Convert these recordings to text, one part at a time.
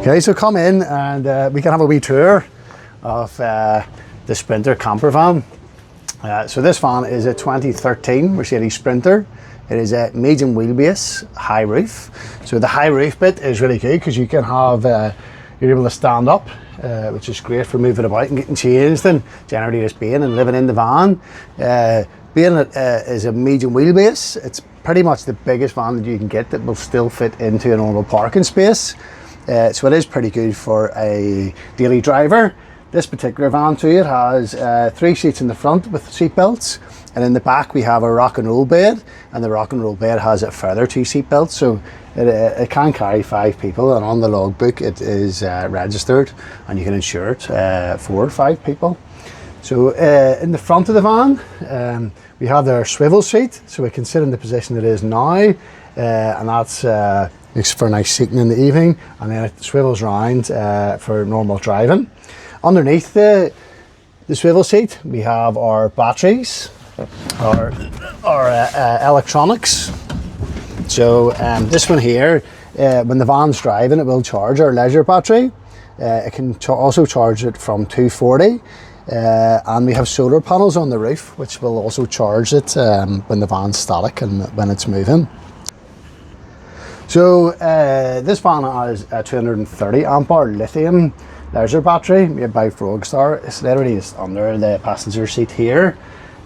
Okay, so come in and we can have a wee tour of the Sprinter camper van. So this van is a 2013 Mercedes Sprinter. It is a medium wheelbase, high roof. So the high roof bit is really good because you can have, you're able to stand up, which is great for moving about and getting changed and generally just being and living in the van. Being is a medium wheelbase, it's pretty much the biggest van that you can get that will still fit into a normal parking space. So it is pretty good for a daily driver. This particular van too, it has 3 seats in the front with seat belts, and in the back we have a rock and roll bed, and the rock and roll bed has a further 2 seat belts, so it can carry 5 people, and on the logbook it is registered and you can insure it for 5 people. So in the front of the van we have our swivel seat, so we can sit in the position it is now, and that's it's for nice seating in the evening, and then it swivels round for normal driving. Underneath the swivel seat we have our batteries, our electronics. So this one here, when the van's driving, it will charge our leisure battery. It can also charge it from 240, and we have solar panels on the roof which will also charge it when the van's static and when it's moving. So this van has a 230 amp hour lithium leisure battery made by Frogstar. It's literally just under the passenger seat here.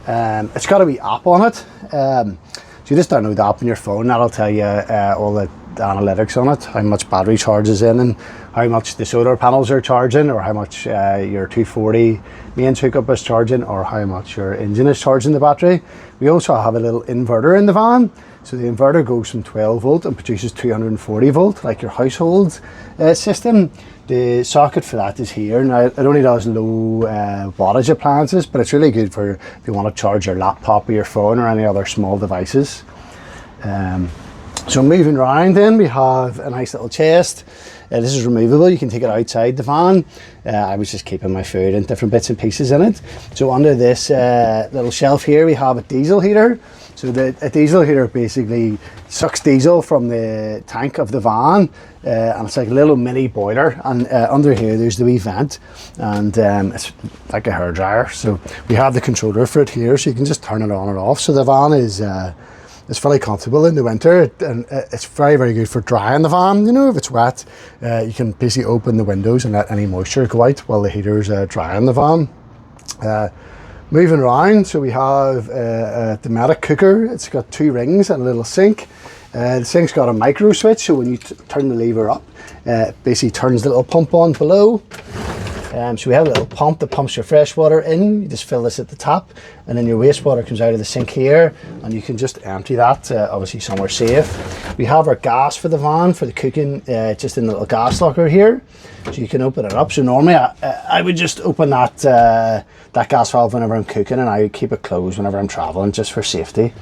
It's got a wee app on it. So you just download the app on your phone. That'll tell you all the analytics on it, how much battery charges in and how much the solar panels are charging, or how much your 240 main hookup is charging, or how much your engine is charging the battery. We also have a little inverter in the van. So the inverter goes from 12 volt and produces 240 volt, like your household system. The socket for that is here. Now it only does low wattage appliances, but it's really good for if you want to charge your laptop or your phone or any other small devices. So moving around then, we have a nice little chest. This is removable, you can take it outside the van. I was just keeping my food and different bits and pieces in it. So under this little shelf here we have a diesel heater. So a diesel heater basically sucks diesel from the tank of the van, and it's like a little mini boiler, and under here there's the wee vent, and it's like a hairdryer. So we have the controller for it here, so you can just turn it on and off. So the van is it's fully comfortable in the winter, and it's very, very good for drying the van. You know, if it's wet, you can basically open the windows and let any moisture go out while the heater's drying the van. Moving around, so we have a Dometic cooker. It's got 2 rings and a little sink. The sink's got a micro switch, so when you turn the lever up, it basically turns the little pump on below. So we have a little pump that pumps your fresh water in. You just fill this at the top, and then your wastewater comes out of the sink here, and you can just empty that, obviously somewhere safe. We have our gas for the van, for the cooking, just in the little gas locker here. So you can open it up. So normally I would just open that gas valve whenever I'm cooking, and I would keep it closed whenever I'm traveling, just for safety.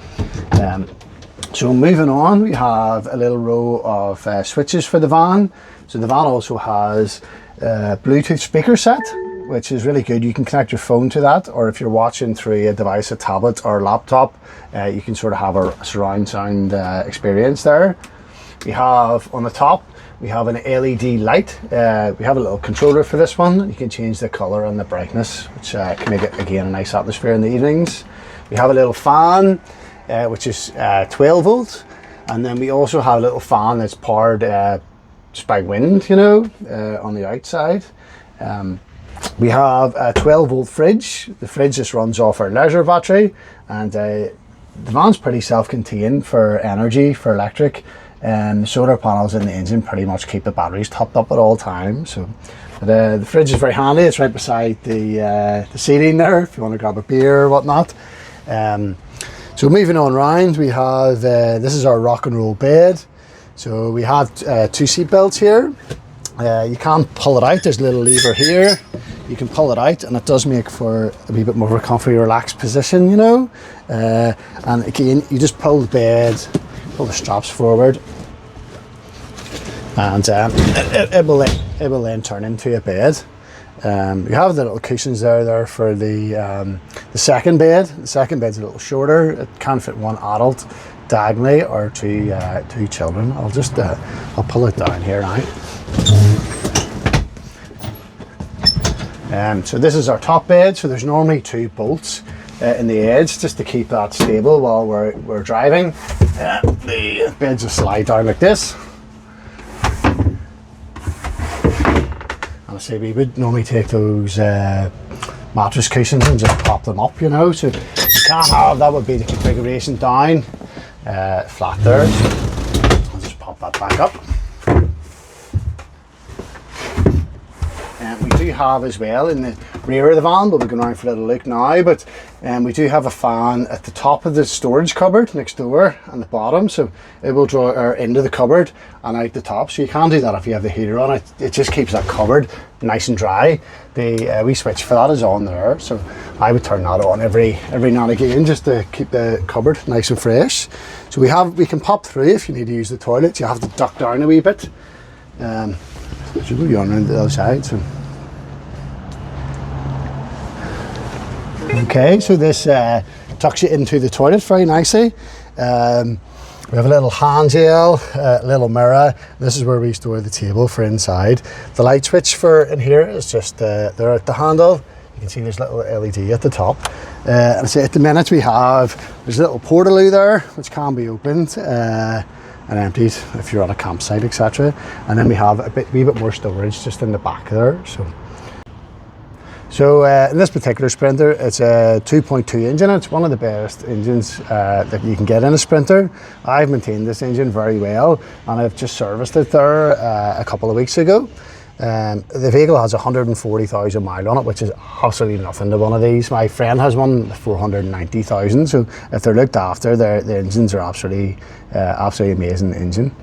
So moving on, we have a little row of switches for the van. So the van also has a Bluetooth speaker set, which is really good. You can connect your phone to that, or if you're watching through a device, a tablet or a laptop, you can sort of have a surround sound experience there. We have on the top, we have an LED light. We have a little controller for this one. You can change the color and the brightness, which can make it again a nice atmosphere in the evenings. We have a little fan, which is 12 volt, and then we also have a little fan that's powered just by wind, you know, on the outside. We have a 12 volt fridge. The fridge just runs off our leisure battery, and the van's pretty self-contained for energy, for electric. The solar panels in the engine pretty much keep the batteries topped up at all times. So the fridge is very handy. It's right beside the seating there if you want to grab a beer or whatnot. So moving on round, we have this is our rock and roll bed. So we have 2 seat belts here. You can't pull it out. There's a little lever here. You can pull it out, and it does make for a wee bit more of a comfy, relaxed position, you know. And again, you just pull the bed, pull the straps forward, and it will then turn into a bed. You have the little cushions there for the second bed. The second bed's a little shorter. It can fit 1 adult diagonally, or two children. I'll pull it down here now. So this is our top bed, so there's normally 2 bolts in the edge just to keep that stable while we're driving. The beds will slide down like this. And I say we would normally take those mattress cushions and just pop them up, you know, so you can't have, that would be the configuration down, flat there. So I'll just pop that back up. We do have as well in the rear of the van, but we're going around for a little look now, but we do have a fan at the top of the storage cupboard next door and the bottom, so it will draw air into the cupboard and out the top, so you can do that if you have the heater on. It just keeps that cupboard nice and dry. The wee switch for that is on there, so I would turn that on every now and again just to keep the cupboard nice and fresh. So we can pop through if you need to use the toilet. You have to duck down a wee bit. So we'll be on around the other side. So. Okay, so this tucks you into the toilet very nicely. We have a little hand gel, a little mirror. This is where we store the table for inside. The light switch for in here is just there at the handle. You can see there's a little LED at the top. And so at the minute there's a little portaloo there which can be opened and emptied if you're on a campsite, etc. And then we have a wee bit more storage just in the back there. So in this particular Sprinter, it's a 2.2 engine. It's one of the best engines that you can get in a Sprinter. I've maintained this engine very well, and I've just serviced it there a couple of weeks ago. The vehicle has 140,000 mile on it, which is absolutely nothing to one of these. My friend has one 490,000. So if they're looked after, the engines are absolutely amazing engine.